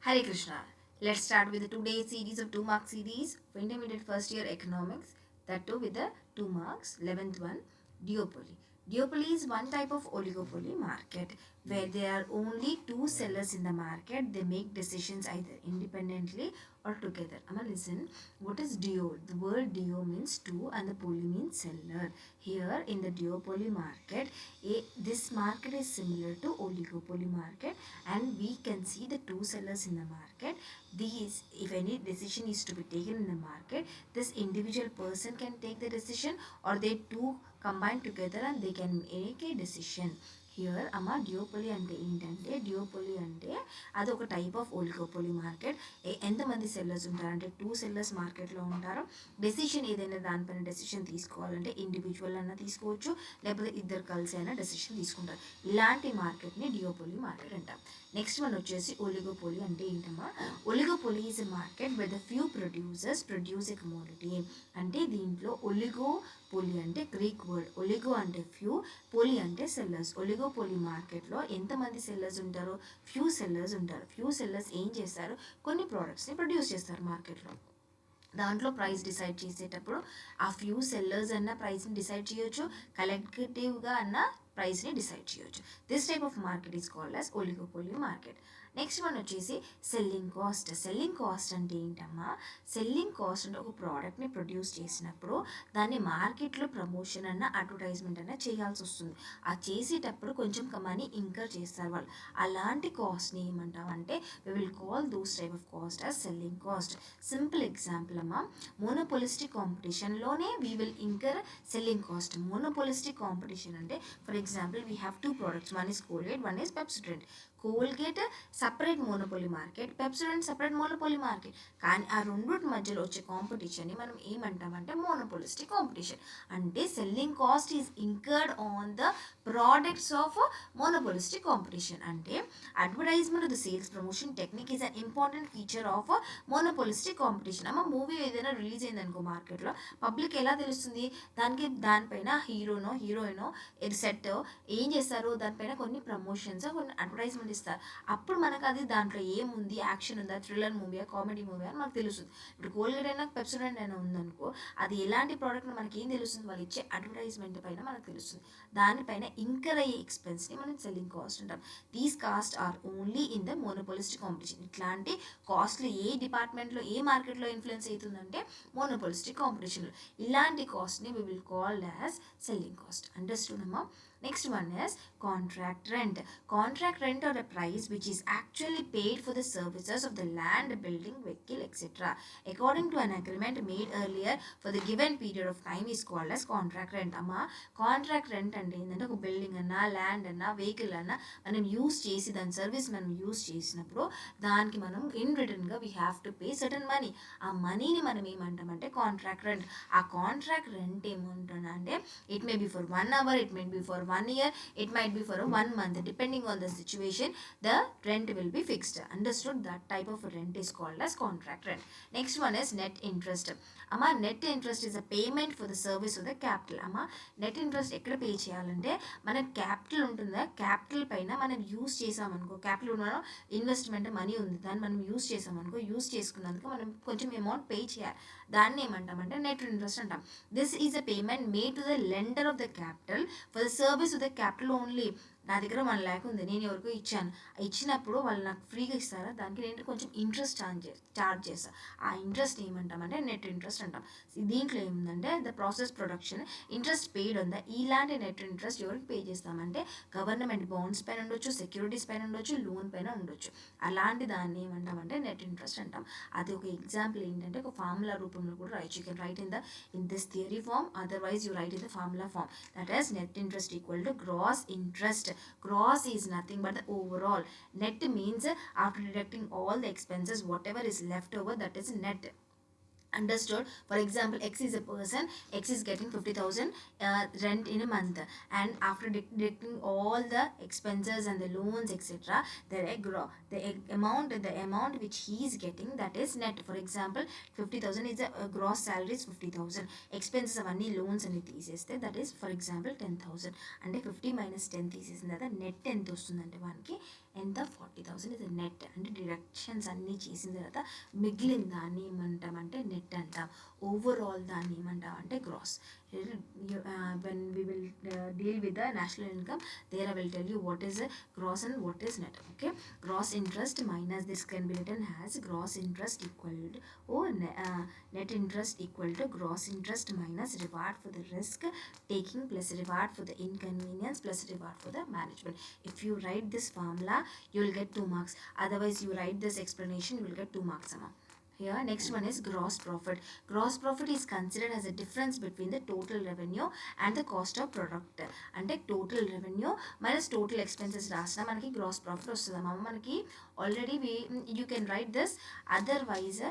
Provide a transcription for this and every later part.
Hare Krishna. Let's start with the today's series of 2 mark series for intermediate first year economics. That too with the 2 marks, 11th one, duopoly. Duopoly is one type of oligopoly market where there are only two sellers in the market. They make decisions either independently or together. Amma, listen. What is duo? The word duo means two and the poly means seller. Here in the duopoly market, this market is similar to oligopoly market, and we can see the two sellers in the market. These, if any decision is to be taken in the market, this individual person can take the decision, or they two combine together and they can make a decision. Here అమ్మ డ్యూపోలీ అంటే ఏంటంటే, డ్యూపోలీ అంటే అది ఒక type of ఓలిగోపోలీ market. ఎంతమంది sellers ఉంటారంటే two sellers మార్కెట్లో ఉంటారు. డెసిషన్ ఏదైనా దానిపైన డెసిషన్ తీసుకోవాలంటే ఇండివిజువల్ అన్నా తీసుకోవచ్చు, లేకపోతే ఇద్దరు కలిసి అయినా డెసిషన్ తీసుకుంటారు. ఇలాంటి మార్కెట్ని డ్యూపోలీ మార్కెట్ అంటాం. నెక్స్ట్ వన్ వచ్చేసి ఒలిగోపోలీ అంటే ఏంటమ్మా? Oligopoly is a market with the few producers produce a commodity. అంటే దీంట్లో ఒలిగోపోలీ అంటే గ్రీక్ వర్డ్, ఒలిగో అంటే ఫ్యూ, పోలీ అంటే సెల్లర్స్. ఒలిగోపోలీ మార్కెట్లో ఎంతమంది సెల్లర్స్ ఉంటారు? ఫ్యూ సెల్లర్స్ ఉంటారు. ఫ్యూ సెల్లర్స్ ఏం చేస్తారు? కొన్ని ప్రోడక్ట్స్ని ప్రొడ్యూస్ చేస్తారు మార్కెట్లో. దాంట్లో ప్రైస్ డిసైడ్ చేసేటప్పుడు ఆ ఫ్యూ సెల్లర్స్ అన్న ప్రైస్ని డిసైడ్ చేయొచ్చు, కలెక్టివ్గా అన్న ప్రైస్ని డిసైడ్ చేయొచ్చు. This type of market is called as oligopoly market. Next one వచ్చేసి సెల్లింగ్ కాస్ట్. సెల్లింగ్ కాస్ట్ అంటే ఏంటమ్మా? సెల్లింగ్ కాస్ట్ అంటే ఒక ప్రోడక్ట్ని ప్రొడ్యూస్ చేసినప్పుడు దాన్ని మార్కెట్లో ప్రమోషన్ అన్న అడ్వర్టైజ్మెంట్ అన్న చేయాల్సి వస్తుంది. ఆ చేసేటప్పుడు కొంచెం మనీ ఇంకర్ చేస్తారు వాళ్ళు. అలాంటి కాస్ట్ని ఏమంటామంటే we will call those type of cost as selling cost. Simple example అమ్మా, మోనోపోలిస్టిక్ కాంపిటీషన్లోనే we will incur selling cost. Monopolistic competition అంటే for example we have two products, one is Colgate, one is Pepsodent. Colgate separate monopoly market, Pepsodent separate monopoly market. కానీ ఆ రెండింటి మధ్యలో వచ్చే కాంపిటీషన్ని మనం ఏమంటామంటే మోనోపోలిస్టిక్ కాంపిటీషన్. అంటే selling cost is incurred on the products of monopolistic competition. అంటే advertisement of the sales promotion technique is an important feature of monopolistic competition. అమ్మ మూవీ ఏదైనా రిలీజ్ అయిందనుకో మార్కెట్లో, పబ్లిక్ ఎలా తెలుస్తుంది? దానిపైన హీరోనో హీరోయినో సెట్ ఏం చేస్తారు? దానిపైన కొన్ని ప్రమోషన్స్, కొన్ని అడ్వర్టైజ్మెంట్ ఇస్తారు. అప్పుడు మనకు అది దాంట్లో ఏముంది, యాక్షన్ ఉందా, థ్రిల్లర్ మూవీయా, కామెడీ మూవీ అని మనకు తెలుస్తుంది. ఇప్పుడు కోల్గేట్ అయినా పెప్సోడెంట్ అయినా ఉందనుకో, అది ఎలాంటి ప్రోడక్ట్ మనకి ఏం తెలుస్తుంది? వాళ్ళు ఇచ్చే అడ్వర్టైజ్మెంట్ పైన మనకు తెలుస్తుంది. దానిపైన ఇంకర్ అయ్యే ఎక్స్పెన్స్ని మనం సెల్లింగ్ కాస్ట్ అంటాం. These cost are only in the monopolistic competition. ఇట్లాంటి కాస్ట్లు ఏ డిపార్ట్మెంట్లో, ఏ మార్కెట్లో ఇన్ఫ్లుయెన్స్ అవుతుందంటే మోనోపోలిస్టిక్ కాంపిటీషన్లో. ఇలాంటి కాస్ట్ని we will called as selling cost. Understood అమ్మా? Next one is contract rent. Contract rent or a price which is actually paid for the services of the land, building, vehicle, etc. according to an agreement made earlier for the given period of time is called as contract rent. అమ్మా contract rent అంటే ఏంటంటే ఒక building అన్నా, land అన్నా, vehicle అన్నా మనం use చేసి దాని సర్వీస్ మనం యూస్ చేసినప్పుడు దానికి మనం ఇన్ రిటర్న్గా we have to pay certain money. ఆ మనీని మనం ఏమంటామంటే కాంట్రాక్ట్ రెంట్. ఆ కాంట్రాక్ట్ రెంట్ ఏమంటుందంటే it may be for 1 hour, it may be for 1 year, it might be for 1 month, depending on the situation the rent will be fixed. Understood? That type of rent is called as contract rent. Next one is net interest. Amma net interest is a payment for the service of the capital. Amma net interest ఎక్కడ pay చేయాలంటే మన capital ఉంటుందా, capital పైన మనం use చేసామనుకో, capital ఉన్న investment money ఉంది, దాన్ని మనం యూస్ చేసామనుకో, యూస్ చేసుకున్నందుకు మనం కొంచెం అమౌంట్ పే చేయాలి. దాన్ని ఏమంటామంటే నెట్ ఇంట్రెస్ట్ అంటాం. This is a payment made to the lender of the capital for the service of the capital only. నా దగ్గర 1 lakh ఉంది, నేను ఎవరికో ఇచ్చాను. ఇచ్చినప్పుడు వాళ్ళు నాకు ఫ్రీగా ఇస్తారా? దానికి నేను కొంచెం ఇంట్రెస్ట్ చార్జ్ చేస్తాను. ఆ ఇంట్రెస్ట్ ఏమంటామంటే నెట్ ఇంట్రెస్ట్ అంటాం. దీంట్లో ఏముందంటే the process production interest paid ఉందా, ఇలాంటి నెట్ ఇంట్రెస్ట్ ఎవరికి పే చేస్తామంటే గవర్నమెంట్ బాండ్స్ పైన ఉండొచ్చు, సెక్యూరిటీస్ పైన ఉండొచ్చు, లోన్ పైన ఉండొచ్చు. అలాంటి దాన్ని ఏమంటామంటే నెట్ ఇంట్రెస్ట్ అంటాం. అది ఒక ఎగ్జాంపుల్ ఏంటంటే ఒక ఫార్ములా రూపంలో కూడా write. You can write in this theory form, otherwise you write in the formula form. That is net interest equal to gross interest. Gross is nothing but the overall. Net means after deducting all the expenses, whatever is left over, that is net. Understood? For example, X is a person, X is getting 50,000 rent in a month, and after deducting all the expenses and the loans, etc., the amount which he is getting, that is net. For example, 50,000 is a gross salary is 50,000, expenses అవన్నీ loans అని తీసేస్తే that is for example 10,000, అంటే 50 minus 10 తీసేసిన తర్వాత net ఎంత వస్తుందంటే వానికి ఎంత 40,000 ఇస్ నెట్. అంటే డిడక్షన్స్ అన్నీ చేసిన తర్వాత మిగిలిన దాన్ని ఏమంటామంటే నెట్ అంటాం. ఓవరాల్ దాన్ని ఏమంటాం అంటే gross. When we will deal with the national income, there I will tell you what is gross and what is net. Okay, gross interest minus, this can be written as gross interest equal to net interest equal to gross interest minus reward for the risk taking plus reward for the inconvenience plus reward for the management. If you write this formula, you will get 2 marks. Otherwise, you write this explanation, you will get 2 marks. Here, next one is gross profit. Gross profit is considered as a difference between the total revenue and the cost of product. అంటే total revenue minus total expenses రాసిన మనకి gross profit వస్తుందమ్మా. మనకి already you can write this. Otherwise,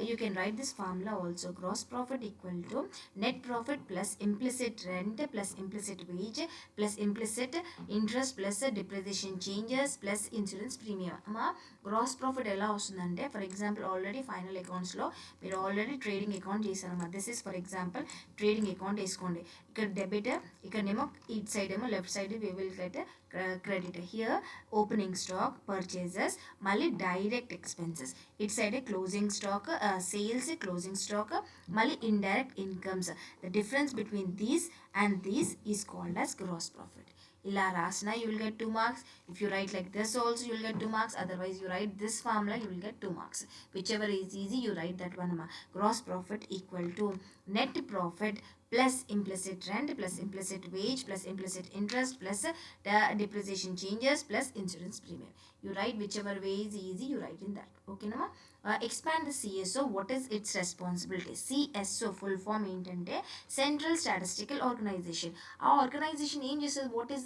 you can write this formula also. Gross profit equal to net profit plus implicit rent plus implicit wage plus implicit interest plus depreciation changes plus insurance premium. అమ్మా gross profit ఎలా వస్తుందంటే, for example already final అకౌంట్స్లో మీరు already trading account చేశారమ్మా. This is for example trading account వేసుకోండి. ఇక్కడ debit, ఇక్కడనేమో it side ఏమో left side we will get credit. Here opening stock, purchases, మళ్ళీ direct expenses. It side closing stock, sales, closing stock, మళ్ళీ indirect incomes. The difference between these and these is called as gross profit. ఇలా రాసిన you will get 2 marks. If you write like this also, you will get 2 marks. Otherwise, you write this formula, you will get 2 marks. Whichever is easy, you write that one. Gross profit equal to net profit plus implicit rent plus implicit wage plus implicit interest plus depreciation changes plus insurance premium. You write whichever way is easy, you write in that. Okay, nama? Expand the CSO. What is its responsibility? CSO full form ఏంటంటే Central Statistical Organization. ఆ organisation ఏం చేస్తుంది? What is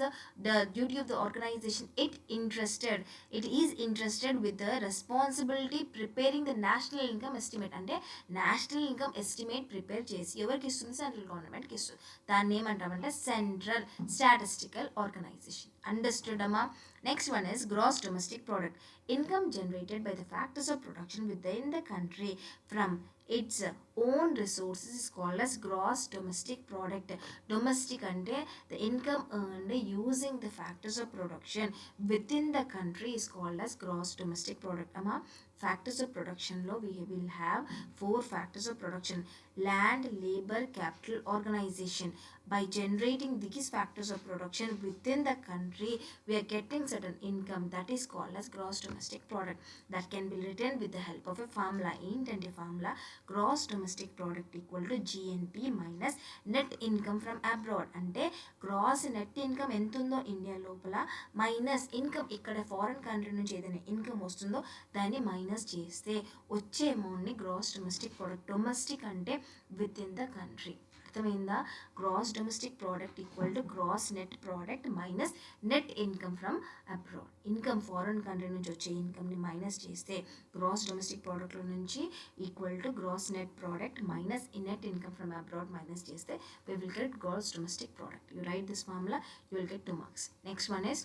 the duty of the organization? It is interested with the responsibility preparing the national income estimate. అంటే national income estimate prepare చేసి ఎవరికి ఇస్తుంది? Central గవర్నమెంట్కి ఇస్తుంది. దాన్ని ఏమంటామంటే central statistical organization. Understood, amma? Next one is gross domestic product. Income generated by the factors of production within the country from its own resources is called as gross domestic product. Domestic ante the income earned using the factors of production within the country is called as gross domestic product. Amma, factors of production lo we will have 4 factors of production: land, labor, capital, organization. By generating these factors of production within the country, we are getting certain income that is called as gross domestic product. That can be written with the help of a formula. ఏంటంటే formula gross domestic product equal to GNP minus net income from abroad. అంటే gross net income ఎంత ఉందో India లోపల minus income ఇక్కడ foreign country నుంచి ఏదైనా income వస్తుందో దాన్ని మైనస్ చేస్తే వచ్చే అమౌంట్ని గ్రాస్ డొమెస్టిక్ ప్రోడక్ట్. డొమెస్టిక్ అంటే విత్ ఇన్ ద కంట్రీ. అర్థమైందా? Gross domestic product equal to gross net product minus net income from abroad. Income foreign country నుంచి వచ్చే ఇన్కమ్ని మైనస్ చేస్తే గ్రాస్ డొమెస్టిక్ ప్రోడక్ట్లో నుంచి equal to gross net product minus net income from abroad minus చేస్తే we will get gross domestic product. You write this formula, you will get 2 marks. Next one is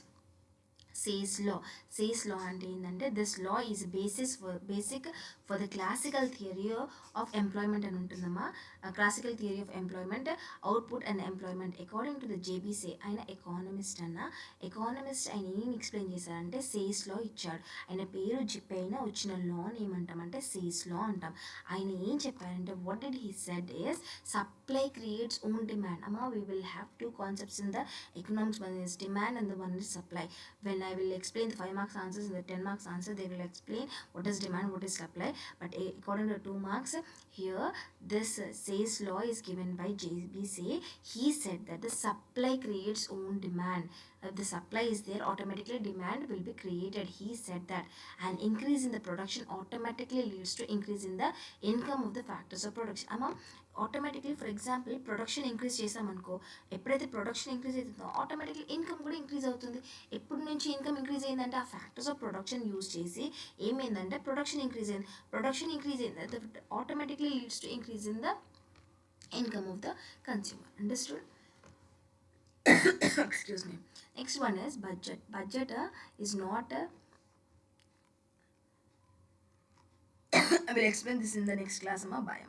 Say's law. Say's law అంటే ఏంటంటే this law is basic for the classical theory of employment అని ఉంటుందమ్మా. Classical theory of employment, output and employment according to the JB Say. ఆయన economist ఆయన ఏం explain చేశారంటే says లా ఇచ్చాడు. ఆయన పేరు పైన వచ్చిన లాని ఏమంటామంటే సేస్ లా అంటాం. ఆయన ఏం చెప్పారంటే what did he said is supply creates own demand. అమ్మా we will have 2 concepts in the economics. One is demand and the one is supply. When I will explain the 5 marks answers and the 10 marks answer, they will explain what is demand, what is supply. But according to 2 marks, here this says law is given by JBC. He said that the supply creates own demand. If the supply is there, automatically demand will be created. He said that an increase in the production automatically leads to increase in the income of the factors of production. Amma, automatically for example production increase చేసామనుకో, ఎప్పుడైతే production increase అవుతుందో automatically income కూడా increase అవుతుంది. ఎప్పటి నుంచి income increase అయిందంటే ఆ factors of production use చేసి ఏమైందంటే ప్రొడక్షన్ ఇంక్రీజ్ అయింది. ప్రొడక్షన్ ఇంక్రీజ్ అయింది automatically leads to increase in the income of the consumer. Understood? Excuse me. Next one is budget. Budget is not a I will explain this in the next class. Bye.